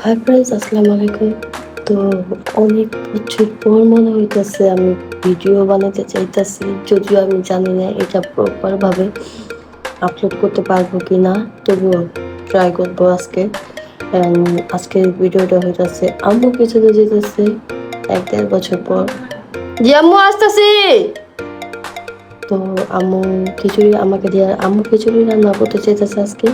Hi friends, আসসালামু আলাইকুম। তো অনেক বছর পর মনে হইতেছে আমি ভিডিও বানাতে চাইতেছি, যদিও আমি জানি না এটা প্রপার ভাবে আপলোড করতে পারবো কি না, তবুও ট্রাই করবো আজকে। আজকের ভিডিওটা হইতেছে আম্মু কিছুতে যেতেছে 1-1.5 বছর পর। জি আম্মু আসতেছি। তো আম্মু খিচুড়ি আমাকে দিয়ে, আম্মু খিচুড়ি রান্না করতে চাইতেছে আজকে।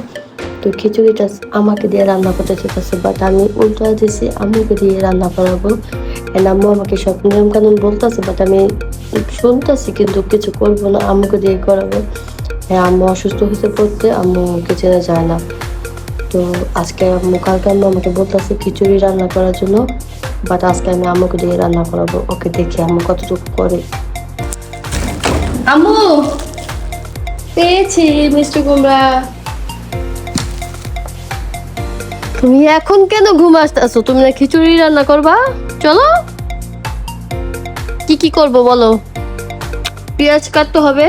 তো খিচুড়িটা আমাকে দিয়ে রান্না করতে চাইতেছে, বাট আমি উল্টা দিয়েছি আম্মুকে দিয়ে রান্না করাবো। আম্মু আমাকে সব নিয়ম কানুন বলতেছে, বাট আমি শুনতেছি কিন্তু কিছু করবো না, আম্মুকে দিয়ে করাবো। হ্যাঁ, আম্মু অসুস্থ হতে পড়তে আম্মু কিচেনে যায় না। তো আজকে কালকে আম্মু আমাকে বলতেছে খিচুড়ি রান্না করার জন্য, বাট আজকে আমি আম্মুকে দিয়ে রান্না করাবো। ওকে, দেখি আম্মু কতটুকু করে। আম্মু পেয়েছি মিষ্টি কুমড়া। তুমি এখন কেন ঘুম আসতেছো? তুমি না খিচুড়ি রান্না করবা? চলো, কি কি করবো বলো। পেঁয়াজ কাটতে হবে।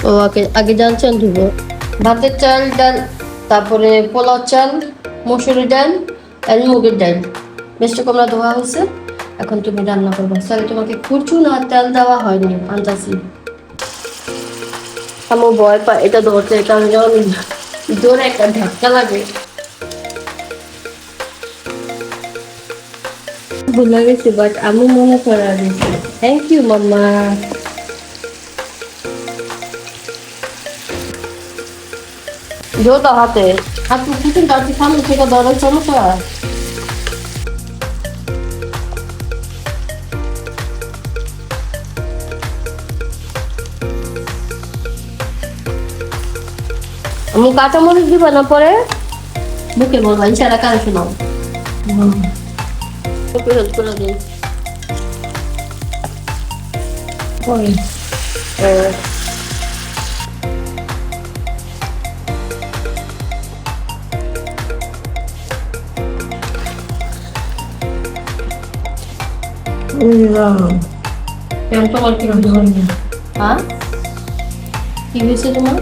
ও আগে ডাল চাল ধুবো, ভাতের চাল, ডাল, তারপরে পোলাও চাল, মসুরি ডাল আর মুগের ডাল। মিষ্টি কুমড়া ধোয়া হয়েছে, এখন তুমি রান্না করবো। সরি, তোমাকে কুচু না তেল দেওয়া হয়নি, আন্দাজি। আমার ভয় পায় এটা ধরতে, কারণ যখন জোরে একটা ধাক্কা লাগে। ভুলে গেছি, বাট আমি মনে করা দিয়েছি। থ্যাংক ইউ মাম্মা। জোটা হাতে আপনি কিছু কাছে সামনে থেকে ধরার সমস্যা। আমি কাঁচামরিচ দিবা না পরে? বুকে বলবা, ইশারা কানে শোনাও। ওকে, হেল্প করে দিই। তোমার কি হ্যাঁ, কি হয়েছে তোমার?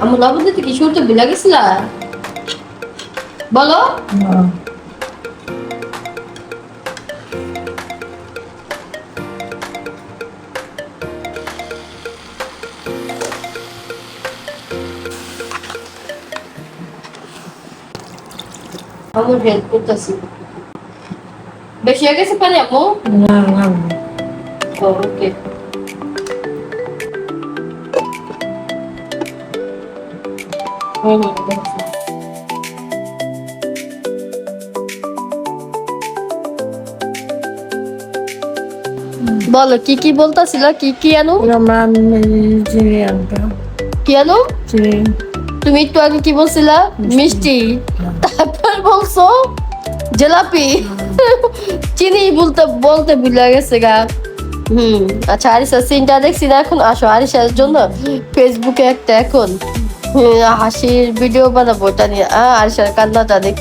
আমি লবণ দিতে কি শুরুতে ভুলে গেছিলা? বলো। আমি হেল্প করতেছি। বেশি হয়ে গেছে পানি আম্মু? ওকে। বলো কি কি বলতেছিল, কি কি আনো? কি আনো? তুমি একটু আগে কি বলছিলা? মিষ্টি। তারপর বলছো জিলাপি। চিনি বলতে বলতে ভুলে গেছে গা। আচ্ছা, আরিশার সিনটা দেখছি না এখন। আসো, আরিশার জন্য ফেসবুকে একটা এখন হাসির ভিডিও বানাবো, ওটা নিয়ে। আরিশার কান্নাটা দেখ।